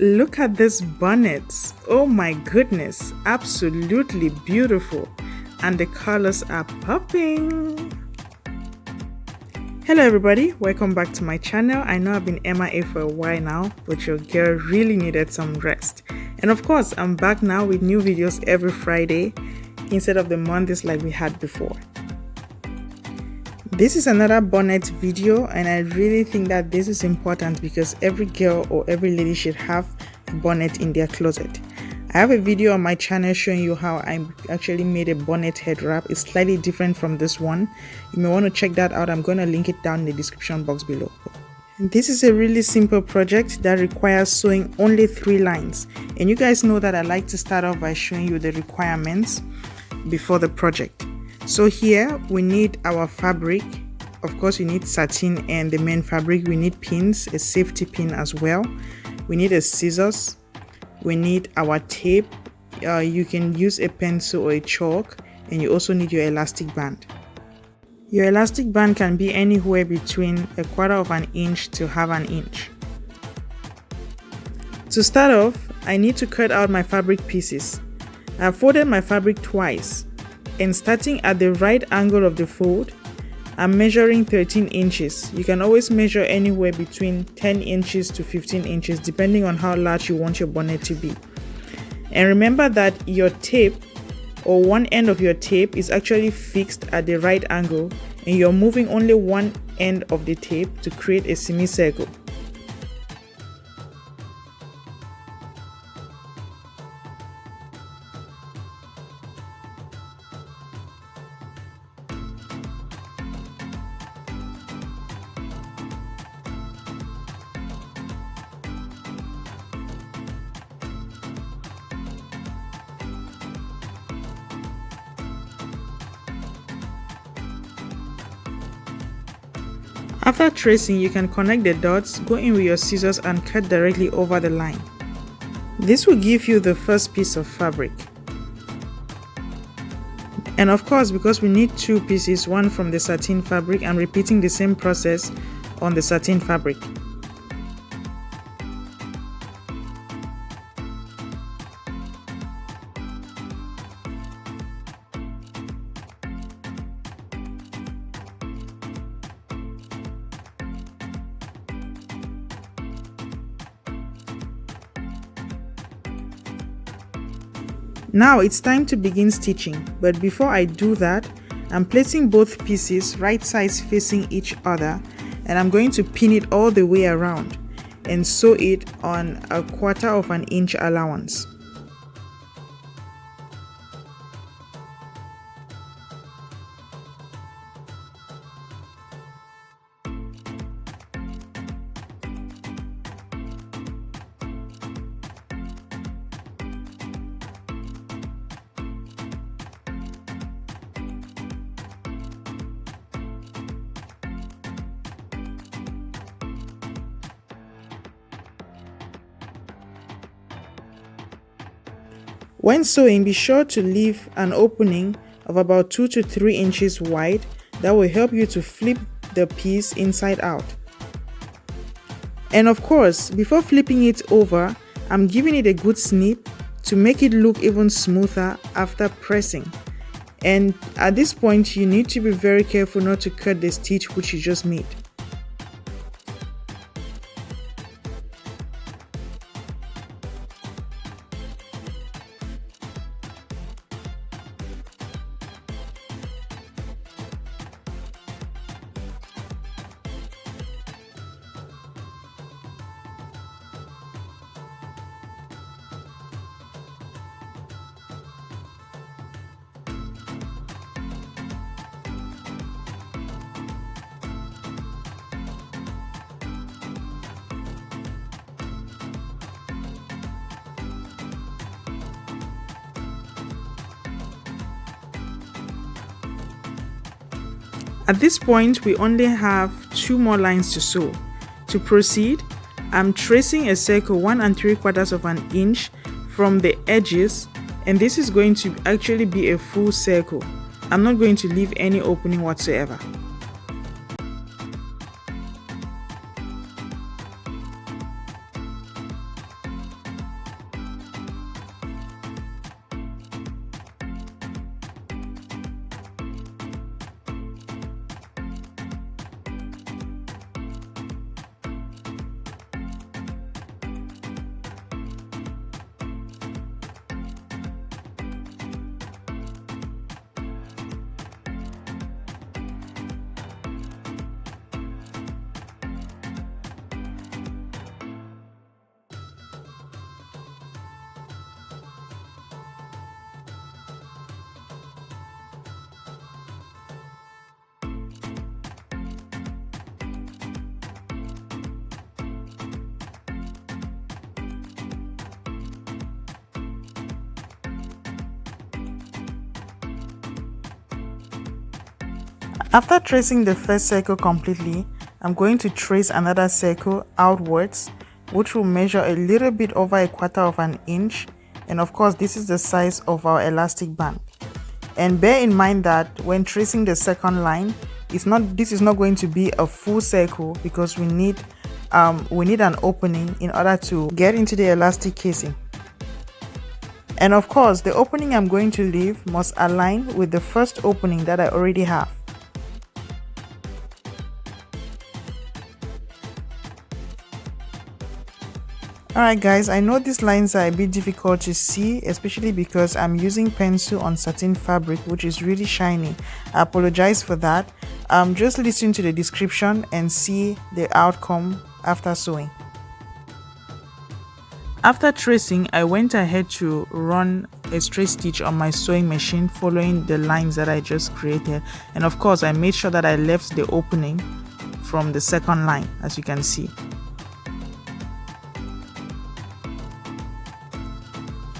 Look at this bonnets. Oh my goodness, absolutely beautiful. And the colors are popping. Hello everybody, welcome back to my channel. I know I've been MIA for a while now, but your girl really needed some rest. And of course, I'm back now with new videos every Friday instead of the Mondays like we had before. This is another bonnet video, and I really think that this is important because every girl or every lady should have a bonnet in their closet. I have a video on my channel showing you how I actually made a bonnet head wrap. It's slightly different from this one. You may want to check that out. I'm going to link it down in the description box below. This is a really simple project that requires sewing only 3 lines. And you guys know that I like to start off by showing you the requirements before the project. So here we need our fabric. Of course, you need satin and the main fabric. We need pins, a safety pin as well. We need a scissors. We need our tape. You can use a pencil or a chalk, and you also need your elastic band. Your elastic band can be anywhere between 1/4 of an inch to 1/2 an inch. To start off, I need to cut out my fabric pieces. I've folded my fabric twice, and starting at the right angle of the fold, I'm measuring 13 inches. You can always measure anywhere between 10 inches to 15 inches depending on how large you want your bonnet to be. And remember that your tape or one end of your tape is actually fixed at the right angle, and you're moving only one end of the tape to create a semicircle. After tracing, you can connect the dots, go in with your scissors and cut directly over the line. This will give you the first piece of fabric. And of course, because we need 2 pieces, one from the satin fabric, I'm repeating the same process on the satin fabric. Now it's time to begin stitching, but before I do that, I'm placing both pieces right sides facing each other, and I'm going to pin it all the way around and sew it on 1/4 of an inch allowance. When sewing, be sure to leave an opening of about 2 to 3 inches wide. That will help you to flip the piece inside out. And of course, before flipping it over, I'm giving it a good snip to make it look even smoother after pressing. And at this point, you need to be very careful not to cut the stitch which you just made. At this point, we only have 2 more lines to sew. To proceed, I'm tracing a circle 1 3/4 of an inch from the edges, and this is going to actually be a full circle. I'm not going to leave any opening whatsoever. After tracing the first circle completely, I'm going to trace another circle outwards, which will measure a little bit over 1/4 of an inch, and of course this is the size of our elastic band. And bear in mind that when tracing the second line, this is not going to be a full circle because we need an opening in order to get into the elastic casing. And of course the opening I'm going to leave must align with the first opening that I already have. Alright guys, I know these lines are a bit difficult to see, especially because I'm using pencil on satin fabric, which is really shiny. I apologize for that. Just listen to the description and see the outcome after sewing. After tracing, I went ahead to run a straight stitch on my sewing machine following the lines that I just created, and of course I made sure that I left the opening from the second line, as you can see.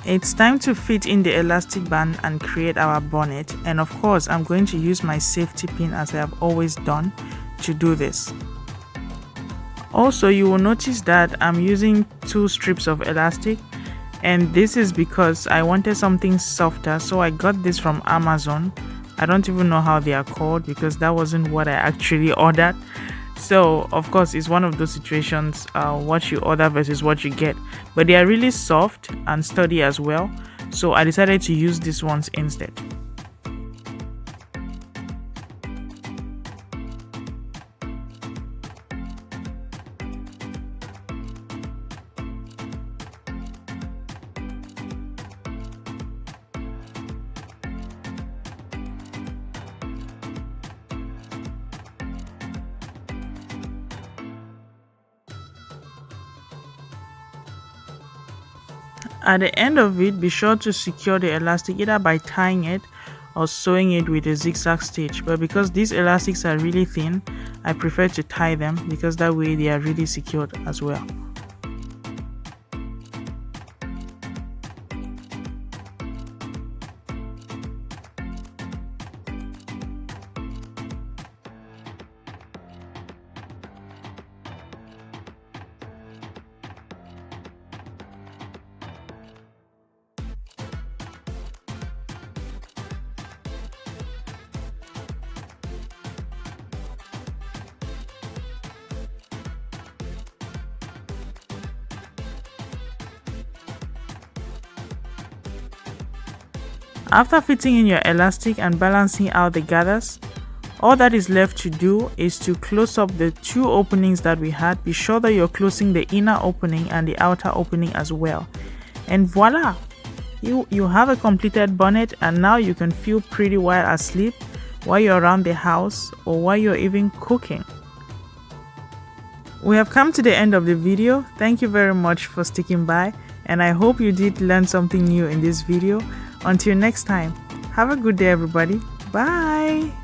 It's time to fit in the elastic band and create our bonnet, and of course I'm going to use my safety pin as I have always done to do this. Also, you will notice that I'm using 2 strips of elastic, and this is because I wanted something softer, so I got this from Amazon. I don't even know how they are called because that wasn't what I actually ordered. So of course it's one of those situations, what you order versus what you get, but they are really soft and sturdy as well, so I decided to use these ones instead. At the end of it, be sure to secure the elastic either by tying it or sewing it with a zigzag stitch, but because these elastics are really thin, I prefer to tie them because that way they are really secured as well. After fitting in your elastic and balancing out the gathers, all that is left to do is to close up the 2 openings that we had. Be sure that you're closing the inner opening and the outer opening as well. And voila! You have a completed bonnet, and now you can feel pretty while asleep, while you're around the house, or while you're even cooking. We have come to the end of the video. Thank you very much for sticking by, and I hope you did learn something new in this video. Until next time, have a good day everybody. Bye!